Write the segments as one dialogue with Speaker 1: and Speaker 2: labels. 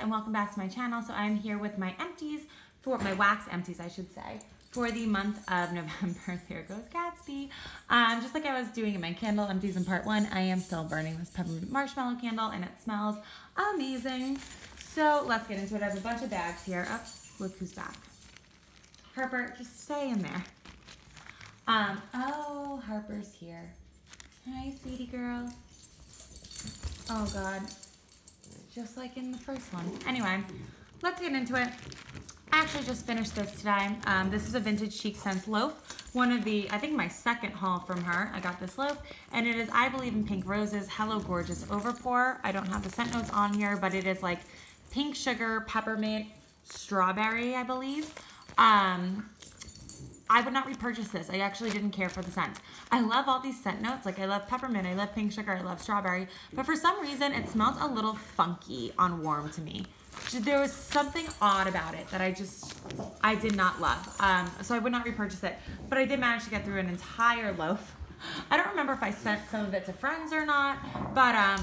Speaker 1: and welcome back to my channel. So I'm here with my empties, for my wax empties I should say, for the month of November. There goes Gatsby. Just like I was doing in my candle empties in part 1, I am still burning this peppermint marshmallow candle and it smells amazing. So let's get into it. I have a bunch of bags here. Oh, look who's back. Harper, just stay in there. Oh, Harper's here. Hi, sweetie girl. Oh God, just like in the first one. Anyway, let's get into it. I actually just finished this today. This is a vintage Chic scents loaf. One of the, I think my second haul from her. I got this loaf, and it is I Believe in Pink Roses Hello Gorgeous Overpour. I don't have the scent notes on here, but it is like pink sugar, peppermint, strawberry, I believe. I would not repurchase this. I actually didn't care for the scent. I love all these scent notes. Like I love peppermint, I love pink sugar, I love strawberry. But for some reason, it smelled a little funky on warm to me. There was something odd about it that I did not love. So I would not repurchase it. But I did manage to get through an entire loaf. I don't remember if I sent some of it to friends or not. But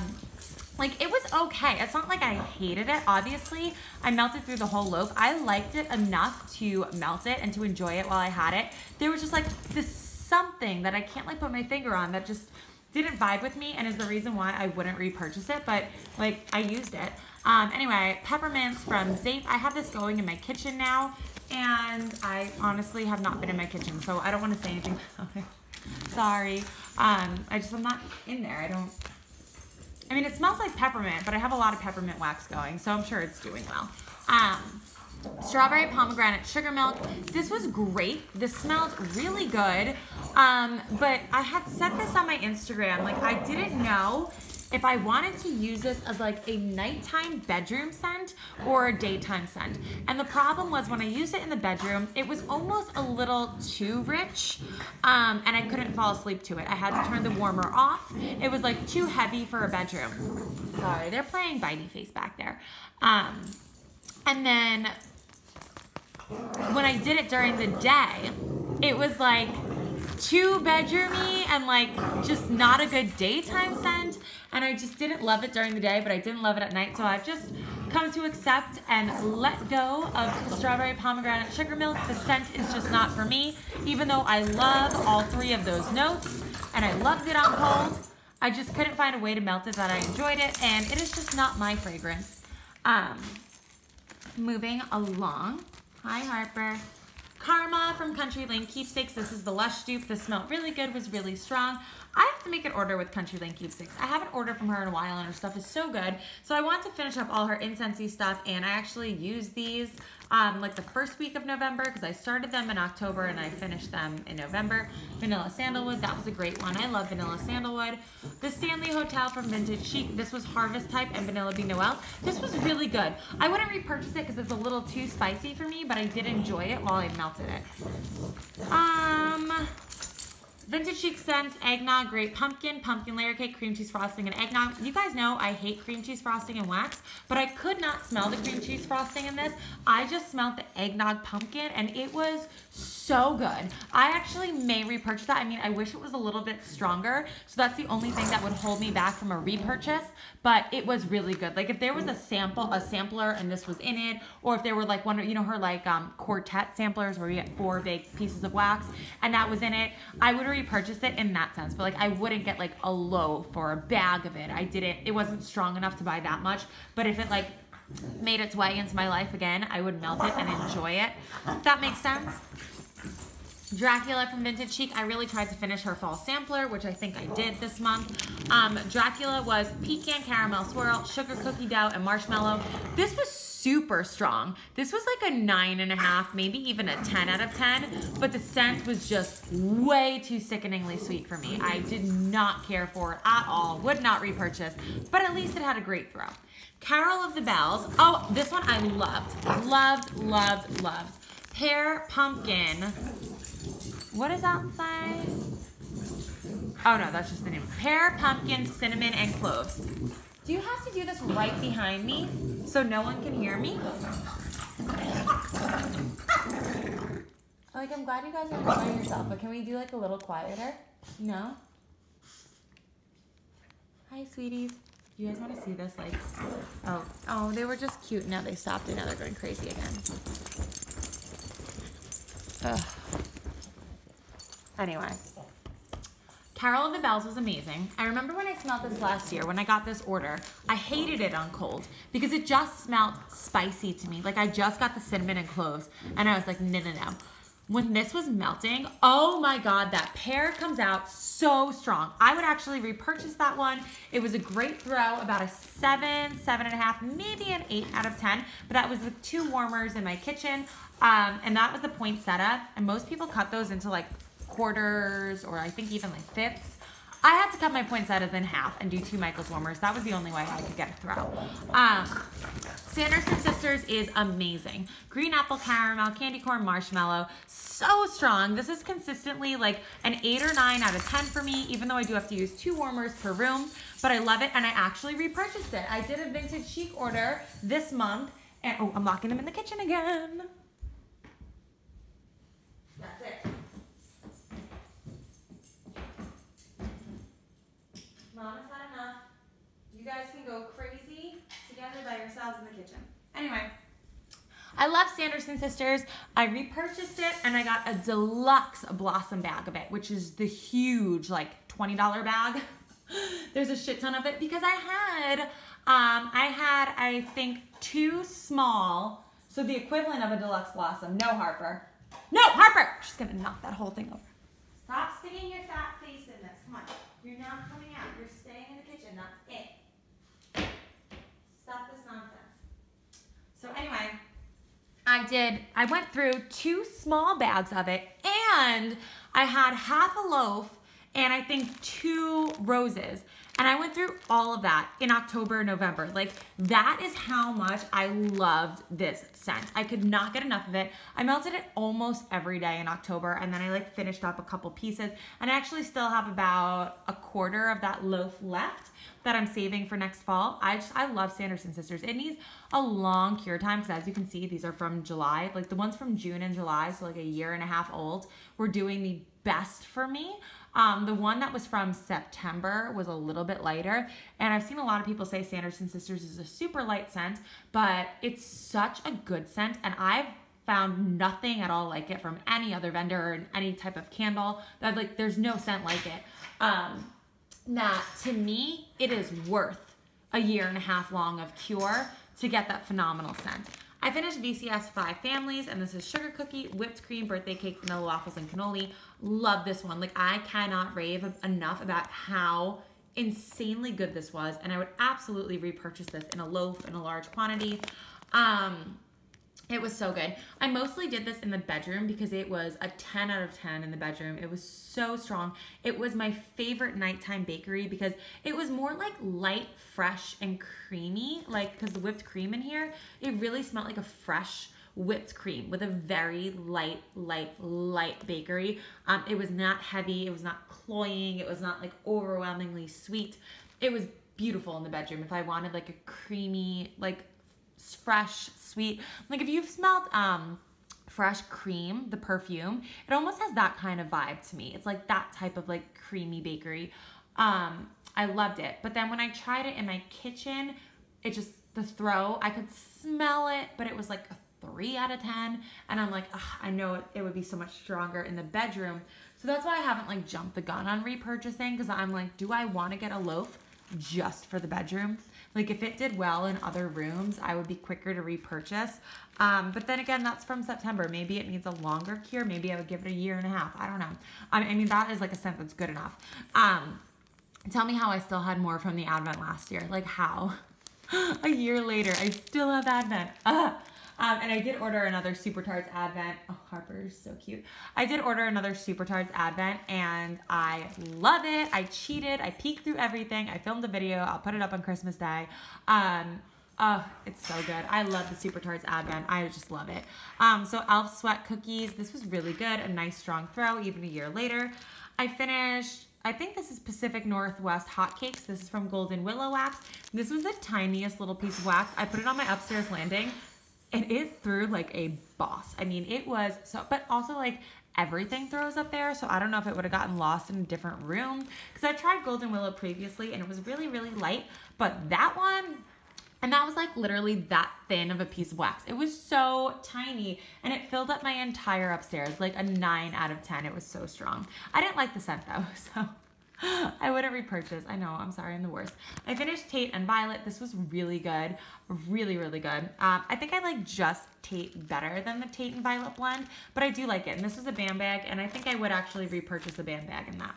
Speaker 1: like it was okay. It's not like I hated it, obviously. I melted through the whole loaf. I liked it enough to melt it and to enjoy it while I had it. There was just like this something that I can't like put my finger on that just didn't vibe with me and is the reason why I wouldn't repurchase it, but like I used it. Anyway, peppermints from Zape. I have this going in my kitchen now and I honestly have not been in my kitchen, so I don't want to say anything about it. Sorry. I'm not in there. I mean, it smells like peppermint, but I have a lot of peppermint wax going, so I'm sure it's doing well. Strawberry pomegranate sugar milk. This was great. This smelled really good. But I had set this on my Instagram. Like, I didn't know if I wanted to use this as like a nighttime bedroom scent or a daytime scent. And the problem was when I used it in the bedroom, it was almost a little too rich, and I couldn't fall asleep to it. I had to turn the warmer off. It was like too heavy for a bedroom. Sorry, they're playing Bitey Face back there. And then when I did it during the day, it was like too bedroomy and like just not a good daytime scent. And I just didn't love it during the day, but I didn't love it at night. So I've just come to accept and let go of the strawberry pomegranate sugar milk. The scent is just not for me, even though I love all 3 of those notes and I loved it on cold. I just couldn't find a way to melt it that I enjoyed it, and it is just not my fragrance. Moving along. Hi, Harper. Karma from Country Lane Keepsakes. This is the Lush dupe. This smelled really good, was really strong. I have to make an order with Country Lane Keepsakes. I haven't ordered from her in a while and her stuff is so good. So I want to finish up all her incensey stuff, and I actually used these like the first week of November because I started them in October and I finished them in November. Vanilla Sandalwood, that was a great one. I love Vanilla Sandalwood. The Stanley Hotel from Vintage Chic. This was Harvest Type and Vanilla Bean Noel. This was really good. I wouldn't repurchase it because it's a little too spicy for me, but I did enjoy it while I melted it. Vintage Chic scents, eggnog, grape pumpkin, pumpkin layer cake, cream cheese frosting, and eggnog. You guys know I hate cream cheese frosting and wax, but I could not smell the cream cheese frosting in this. I just smelled the eggnog pumpkin, and it was so good. I actually may repurchase that. I mean, I wish it was a little bit stronger, so that's the only thing that would hold me back from a repurchase, but it was really good. Like, if there was a sampler, and this was in it, or if there were like one, you know, her like quartet samplers where you get 4 big pieces of wax, and that was in it, I would repurchase it in that sense, but like I wouldn't get like a loaf or a bag of it. It wasn't strong enough to buy that much, but if it like made its way into my life again, I would melt it and enjoy it. If that makes sense. Dracula from Vintage Chic. I really tried to finish her fall sampler, which I think I did this month. Dracula was pecan caramel swirl, sugar cookie dough, and marshmallow. This was super strong. This was like a 9.5, maybe even a 10 out of 10, but the scent was just way too sickeningly sweet for me. I did not care for it at all, would not repurchase, but at least it had a great throw. Carol of the Bells. Oh, this one I loved. Loved, loved, loved. Pear pumpkin. What does that say? Oh no, that's just the name. Pear, pumpkin, cinnamon, and cloves. Do you have to do this right behind me so no one can hear me? Like, I'm glad you guys are enjoying yourself, but can we do like a little quieter? No? Hi, sweeties. You guys want to see this? Like, oh, they were just cute. Now they stopped and now they're going crazy again. Ugh. Anyway. Carol of the Bells was amazing. I remember when I smelled this last year, when I got this order, I hated it on cold because it just smelled spicy to me. Like I just got the cinnamon and cloves and I was like, no. When this was melting, oh my God, that pear comes out so strong. I would actually repurchase that one. It was a great throw, about a 7, 7.5, maybe an 8 out of 10, but that was with 2 warmers in my kitchen. And that was the poinsettia. And most people cut those into like quarters or I think even like fifths. I had to cut my poinsettias in half and do 2 Michael's warmers. That was the only way I could get a throw. Sanderson Sisters is amazing. Green apple caramel, candy corn marshmallow, so strong. This is consistently like an 8 or 9 out of 10 for me, even though I do have to use 2 warmers per room, but I love it and I actually repurchased it. I did a vintage Chic order this month and oh, I'm locking them in the kitchen again. That's it. Mama's had enough. You guys can go crazy together by yourselves in the kitchen. Anyway, I love Sanderson Sisters. I repurchased it and I got a deluxe blossom bag of it, which is the huge like $20 bag. There's a shit ton of it because I had I think 2 small, so the equivalent of a deluxe blossom. No, Harper. No, Harper! She's gonna knock that whole thing over. Stop sticking your fat face in this. Come on. You're not coming out. You're staying in the kitchen. That's it. Stop this nonsense. So anyway, I went through 2 small bags of it and I had half a loaf and I think 2 roses. And I went through all of that in October, November. Like that is how much I loved this scent. I could not get enough of it. I melted it almost every day in October and then I like finished up a couple pieces and I actually still have about a quarter of that loaf left that I'm saving for next fall. I love Sanderson Sisters. It needs a long cure time because as you can see, these are from July. Like the ones from June and July, so like a year and a half old, were doing the best for me. The one that was from September was a little bit lighter, and I've seen a lot of people say Sanderson Sisters is a super light scent, but it's such a good scent, and I've found nothing at all like it from any other vendor or any type of candle. That like there's no scent like it. That to me, it is worth a year and a half long of cure to get that phenomenal scent. I finished VCS 5 families, and this is sugar cookie, whipped cream, birthday cake, vanilla waffles, and cannoli. Love this one. Like, I cannot rave enough about how insanely good this was, and I would absolutely repurchase this in a loaf in a large quantity. It was so good. I mostly did this in the bedroom because it was a 10 out of 10 in the bedroom. It was so strong. It was my favorite nighttime bakery because it was more like light, fresh, and creamy. Like, because the whipped cream in here, it really smelled like a fresh whipped cream with a very light bakery. It was not heavy. It was not cloying. It was not like overwhelmingly sweet. It was beautiful in the bedroom. If I wanted like a creamy, like fresh, sweet, like if you've smelled fresh cream, the perfume, it almost has that kind of vibe to me. It's like that type of like creamy bakery. I loved it. But then when I tried it in my kitchen, it just, the throw, I could smell it, but it was like a 3 out of 10. And I'm like, I know it would be so much stronger in the bedroom. So that's why I haven't like jumped the gun on repurchasing, because I'm like, do I want to get a loaf just for the bedroom? Like if it did well in other rooms, I would be quicker to repurchase. But then again, that's from September. Maybe it needs a longer cure. Maybe I would give it a year and a half. I don't know. I mean, that is like a scent that's good enough. Tell me how I still had more from the Advent last year. Like how? A year later, I still have Advent. And I did order another Super Tarts Advent. Oh, Harper's so cute. I did order another Super Tarts Advent, and I love it. I cheated. I peeked through everything. I filmed a video. I'll put it up on Christmas Day. Oh, it's so good. I love the Super Tarts Advent. I just love it. So Elf Sweat Cookies. This was really good. A nice strong throw, even a year later. I finished, I think this is Pacific Northwest Hotcakes. This is from Golden Willow Wax. This was the tiniest little piece of wax. I put it on my upstairs landing, and it threw like a boss. I mean, it was so, but also like everything throws up there. So I don't know if it would have gotten lost in a different room, because I tried Golden Willow previously and it was really, really light, but that one, and that was like literally that thin of a piece of wax. It was so tiny and it filled up my entire upstairs, like a 9 out of 10. It was so strong. I didn't like the scent though, so I wouldn't repurchase. I know, I'm sorry, I'm the worst. I finished Tate and Violet. This was really good, really, really good. I think I like just Tate better than the Tate and Violet blend, but I do like it. And this was a band bag, and I think I would actually repurchase a band bag in that.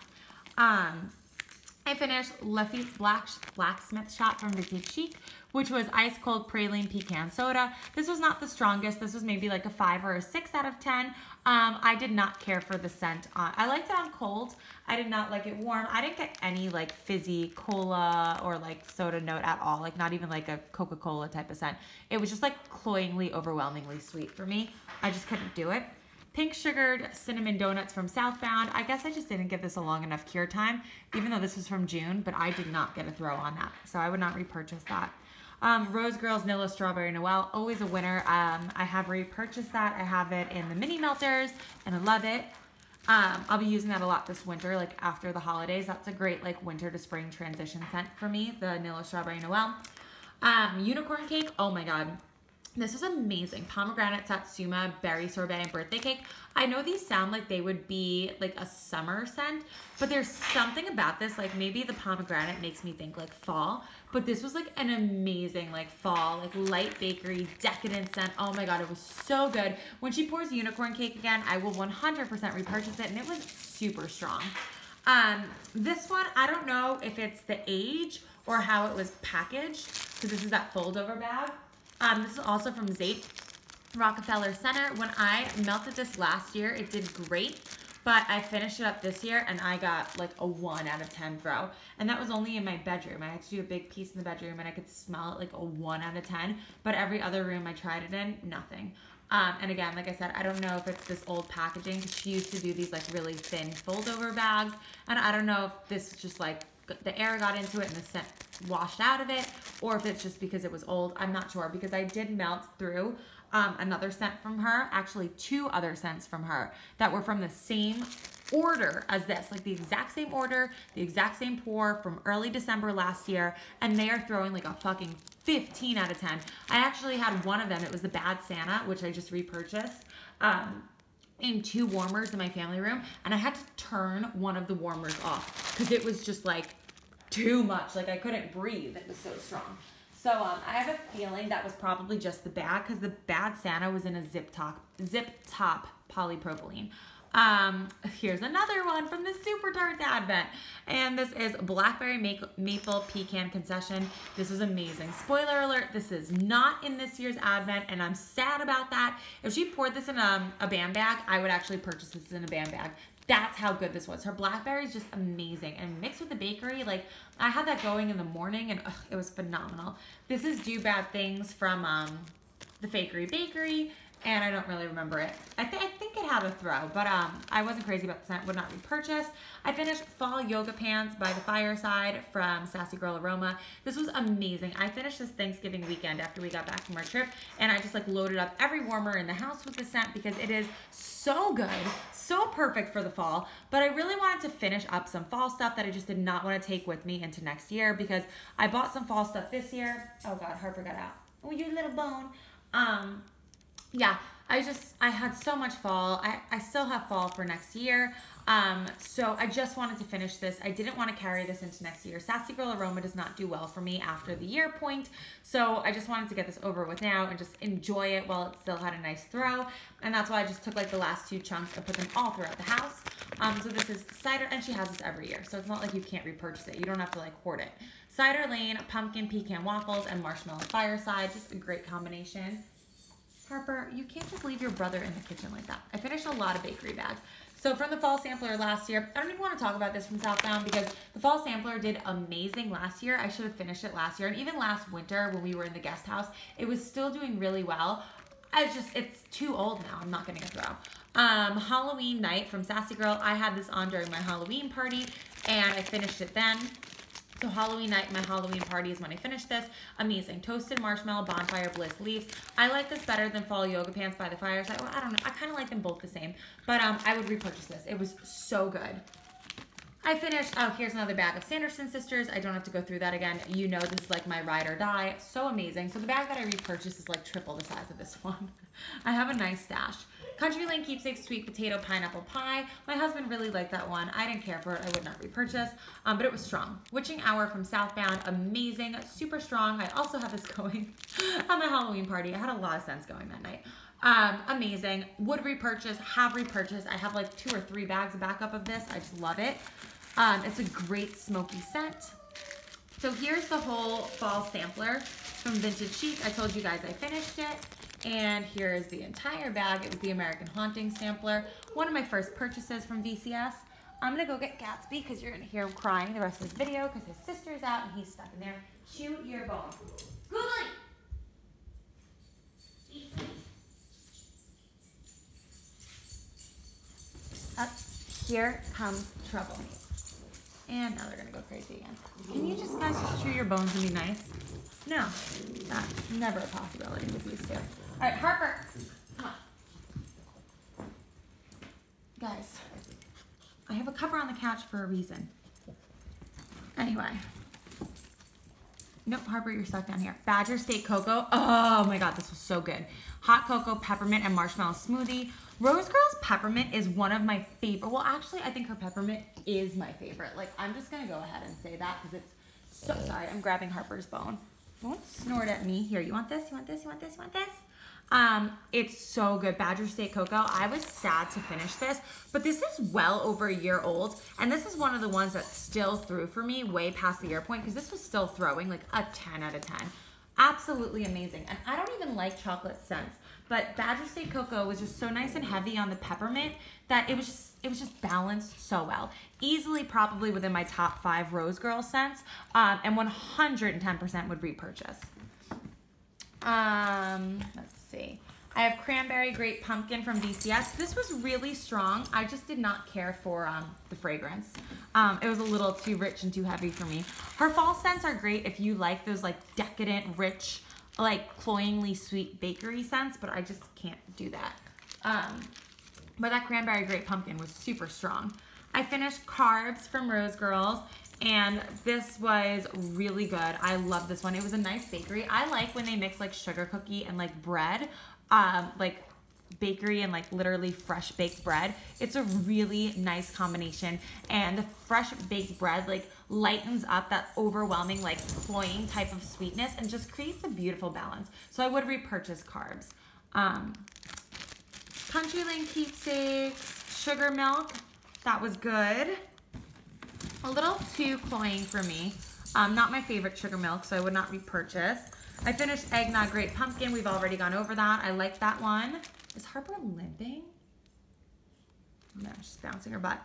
Speaker 1: I finished Leffy's Blacksmith Shop from Boutique Chic, which was ice cold praline pecan soda. This was not the strongest. This was maybe like a 5 or a 6 out of 10. I did not care for the scent. I liked it on cold. I did not like it warm. I didn't get any like fizzy cola or like soda note at all. Like not even like a Coca-Cola type of scent. It was just like cloyingly, overwhelmingly sweet for me. I just couldn't do it. Pink sugared cinnamon donuts from Southbound. I guess I just didn't give this a long enough cure time, even though this was from June, but I did not get a throw on that. So I would not repurchase that. Rose Girls Nila Strawberry Noel, always a winner. I have repurchased that. I have it in the mini melters and I love it. I'll be using that a lot this winter, like after the holidays. That's a great like winter to spring transition scent for me, the Nila Strawberry Noel. Unicorn cake, oh my God. This was amazing. Pomegranate Satsuma berry sorbet and birthday cake. I know these sound like they would be like a summer scent, but there's something about this, like maybe the pomegranate makes me think like fall, but this was like an amazing like fall, like light bakery, decadent scent. Oh my God, it was so good. When she pours unicorn cake again, I will 100% repurchase it, and it was super strong. This one, I don't know if it's the age or how it was packaged, because this is that fold over bag. This is also from Zape Rockefeller Center. When I melted this last year, it did great, but I finished it up this year and I got like a 1 out of 10 throw. And that was only in my bedroom. I had to do a big piece in the bedroom and I could smell it like a 1 out of 10, but every other room I tried it in, nothing. And again, like I said, I don't know if it's this old packaging, because she used to do these like really thin fold over bags. And I don't know if this is just like the air got into it and the scent washed out of it, or if it's just because it was old. I'm not sure, because I did melt through another scent from her, actually 2 other scents from her that were from the same order as this, like the exact same order, the exact same pour from early December last year, and they are throwing like a fucking 15 out of 10. I actually had one of them. It was the Bad Santa, which I just repurchased. In 2 warmers in my family room, and I had to turn one of the warmers off because it was just like too much. Like I couldn't breathe. It was so strong. So I have a feeling that was probably just the bag, because the Bad Santa was in a zip top polypropylene. Here's another one from the Super Tarts Advent, and this is Blackberry Maple Pecan Concession. This was amazing. Spoiler alert, this is not in this year's Advent, and I'm sad about that. If she poured this in a band bag, I would actually purchase this in a band bag. That's how good this was. Her blackberry is just amazing, and mixed with the bakery, like I had that going in the morning, and it was phenomenal. This is Do Bad Things from the Fakery Bakery, and I don't really remember it. I think it had a throw, but I wasn't crazy about the scent, would not repurchase. I finished Fall Yoga Pants by the Fireside from Sassy Girl Aroma. This was amazing. I finished this Thanksgiving weekend after we got back from our trip, and I just like loaded up every warmer in the house with the scent because it is so good, so perfect for the fall. But I really wanted to finish up some fall stuff that I just did not want to take with me into next year, because I bought some fall stuff this year. Oh God, Harper got out. Oh, you little bone. Yeah, I had so much fall. I still have fall for next year. So I just wanted to finish this. I didn't want to carry this into next year. Sassy Girl Aroma does not do well for me after the year point. So I just wanted to get this over with now and just enjoy it while it still had a nice throw. And that's why I just took like the last 2 chunks and put them all throughout the house. So this is cider, and she has this every year. So it's not like you can't repurchase it. You don't have to like hoard it. Cider Lane, pumpkin pecan waffles, and marshmallow fireside. Just a great combination. Harper, you can't just leave your brother in the kitchen like that. I finished a lot of bakery bags. So from the fall sampler last year, I don't even want to talk about this from Southbound because the fall sampler did amazing last year. I should have finished it last year. And even last winter when we were in the guest house, it was still doing really well. It's too old now. I'm not getting a throw. Halloween Night from Sassy Girl. I had this on during my Halloween party and I finished it then. So Halloween night, my Halloween party is when I finish this. Amazing. Toasted marshmallow bonfire bliss leaves. I like this better than fall yoga pants by the fireside. Well, I don't know. I kind of like them both the same. But I would repurchase this. It was so good. I finished, oh, here's another bag of Sanderson Sisters. I don't have to go through that again. You know this is like my ride or die. So amazing. So the bag that I repurchased is like triple the size of this one. I have a nice stash. Country Lane Keepsake Sweet Potato Pineapple Pie. My husband really liked that one. I didn't care for it. I would not repurchase, but it was strong. Witching Hour from Southbound. Amazing. Super strong. I also have this going on my Halloween party. I had a lot of scents going that night. Amazing. Would repurchase. Have repurchased. I have like 2 or 3 bags of backup of this. I just love it. It's a great smoky scent. So here's the whole fall sampler from Vintage Chic. I told you guys I finished it. And here is the entire bag. It was the American Haunting sampler. One of my first purchases from VCS. I'm gonna go get Gatsby because you're gonna hear him crying the rest of this video because his sister's out and he's stuck in there. Chew your bone. Googly! Eat, please. Up, here comes trouble. And now they're gonna go crazy again. Can you just guys just chew your bones and be nice? No, that's never a possibility with these two. All right, Harper, come on. Guys, I have a cover on the couch for a reason. Anyway. Nope, Harper, you're stuck down here. Badger Steak Cocoa. Oh my God, this was so good. Hot cocoa, peppermint, and marshmallow smoothie. Rose Girl's peppermint is one of my favorite. Well, actually, I think her peppermint is my favorite. Like, I'm just gonna go ahead and say that because it's so, sorry, I'm grabbing Harper's bone. Don't snort at me. Here, you want this? You want this? You want this? You want this? It's so good. Badger Steak Cocoa. I was sad to finish this, but this is well over a year old, and this is one of the ones that still threw for me way past the year point because this was still throwing like a 10 out of 10. Absolutely amazing. And I don't even like chocolate scents, but Badger Steak Cocoa was just so nice and heavy on the peppermint that it was just balanced so well. Easily probably within my top 5 Rose Girl scents, and 110% would repurchase. Let's see. I have Cranberry Grape Pumpkin from VCS. This was really strong. I just did not care for the fragrance. It was a little too rich and too heavy for me. Her fall scents are great if you like those like decadent, rich, like cloyingly sweet bakery scents, but I just can't do that. But that Cranberry Grape Pumpkin was super strong. I finished Carbs from Rose Girls, and this was really good. I love this one. It was a nice bakery. I like when they mix like sugar cookie and like bread, like bakery and like literally fresh baked bread. It's a really nice combination, and the fresh baked bread like lightens up that overwhelming like cloying type of sweetness and just creates a beautiful balance. So I would repurchase Carbs. Country Lane Keepsakes, Sugar Milk, that was good. A little too cloying for me. Not my favorite sugar milk, so I would not repurchase. I finished Eggnog Grape Pumpkin. We've already gone over that. I like that one. Is Harper limping? No, she's bouncing her butt.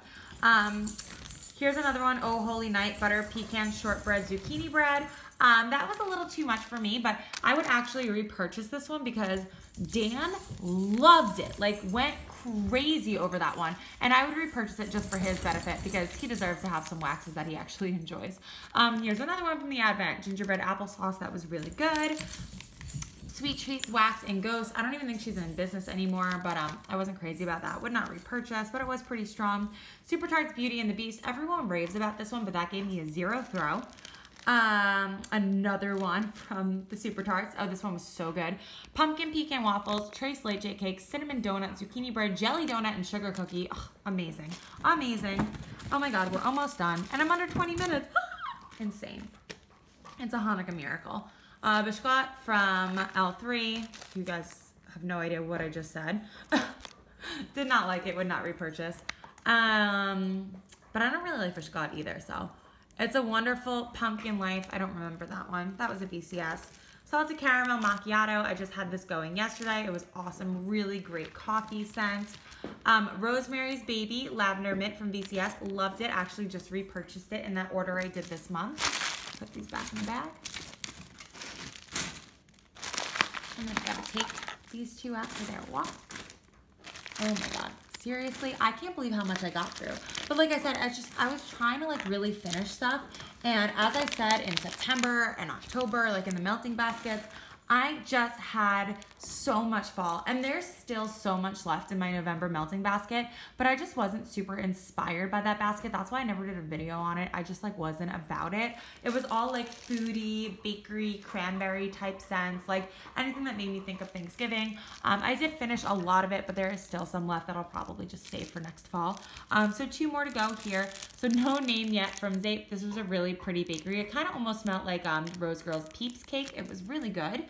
Speaker 1: Here's another one, Oh Holy Night, Butter Pecan Shortbread Zucchini Bread. That was a little too much for me, but I would actually repurchase this one because Dan loved it, like went crazy over that one, and I would repurchase it just for his benefit because he deserves to have some waxes that he actually enjoys. Here's another one from the Advent, Gingerbread Applesauce. That was really good. Sweet Treats Wax and Ghost. I don't even think she's in business anymore, but I wasn't crazy about that. Would not repurchase, but it was pretty strong. Super Tarts Beauty and the Beast. Everyone raves about this one, but that gave me a 0 throw. Another one from the Super Tarts. Oh, this one was so good. Pumpkin Pecan Waffles, Trace Late J Cake, Cinnamon Donut, Zucchini Bread, Jelly Donut, and Sugar Cookie. Oh, amazing. Amazing. Oh my God, we're almost done. And I'm under 20 minutes. Insane. It's a Hanukkah miracle. Biscuit from L3. You guys have no idea what I just said. Did not like it, would not repurchase. But I don't really like Biscuit either, so. It's a Wonderful Pumpkin Life. I don't remember that one. That was a VCS. Salted Caramel Macchiato. I just had this going yesterday. It was awesome. Really great coffee scent. Rosemary's Baby Lavender Mint from VCS. Loved it. Actually just repurchased it in that order I did this month. Put these back in the bag. And then I gotta take these two out for their walk. Oh my God. Seriously, I can't believe how much I got through. But like I said, I was trying to like really finish stuff, And as I said, in September and October, like in the melting baskets, I just had so much fall, and there's still so much left in my November melting basket, but I just wasn't super inspired by that basket. That's why I never did a video on it. I just like wasn't about it. It was all like foodie, bakery, cranberry type scents, like anything that made me think of Thanksgiving. I did finish a lot of it, but there is still some left that I'll probably just save for next fall. So 2 more to go here. So no name yet from Zape. This was a really pretty bakery. It kind of almost smelled like Rose Girl's Peeps cake. It was really good.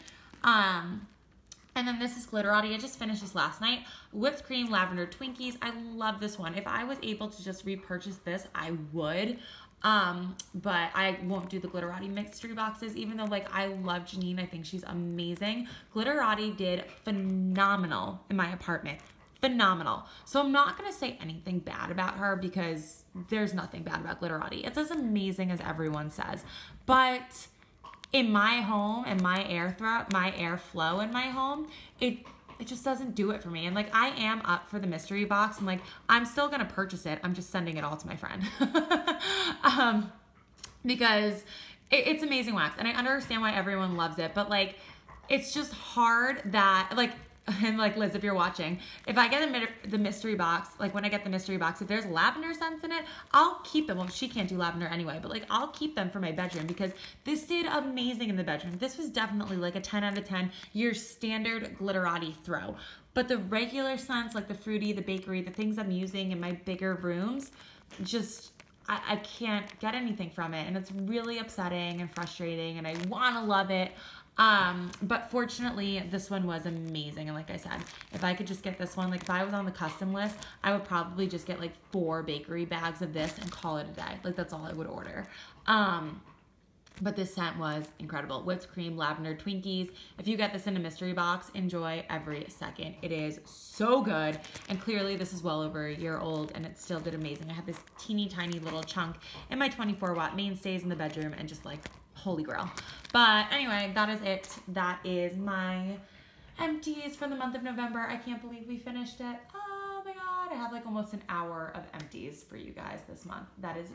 Speaker 1: And then this is glitterati. I just finished this last night. Whipped cream lavender Twinkies. I love this one. If I was able to just repurchase this, I would. But I won't do the glitterati mystery boxes, even though like I love Janine. I think she's amazing. Glitterati did phenomenal in my apartment. Phenomenal. So I'm not going to say anything bad about her because there's nothing bad about glitterati. It's as amazing as everyone says. But in my home and my airflow in my home, it just doesn't do it for me. And like, I am up for the mystery box, and like, I'm still gonna purchase it. I'm just sending it all to my friend because it's amazing wax, and I understand why everyone loves it, but like, it's just hard that like. And like, Liz, if you're watching, if I get the mystery box, like when I get the mystery box, if there's lavender scents in it, I'll keep them. Well, she can't do lavender anyway, but like I'll keep them for my bedroom because this did amazing in the bedroom. This was definitely like a 10 out of 10, your standard glitterati throw. But the regular scents, like the fruity, the bakery, the things I'm using in my bigger rooms, just, I can't get anything from it. And it's really upsetting and frustrating, and I want to love it. But fortunately, this one was amazing. And like I said, if I could just get this one, like if I was on the custom list, I would probably just get like 4 bakery bags of this and call it a day. Like that's all I would order. But this scent was incredible. Whipped cream, lavender Twinkies. If you get this in a mystery box, enjoy every second. It is so good. And clearly this is well over a year old, and it still did amazing. I have this teeny tiny little chunk in my 24-watt mainstays in the bedroom, and just like, holy grail. But anyway, that is it. That is my empties for the month of November. I can't believe we finished it. Oh my God. I have like almost an hour of empties for you guys this month. That is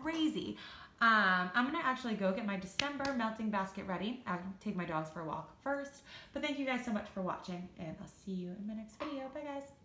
Speaker 1: crazy. I'm gonna actually go get my December melting basket ready. I'll take my dogs for a walk first. But thank you guys so much for watching, and I'll see you in my next video. Bye guys.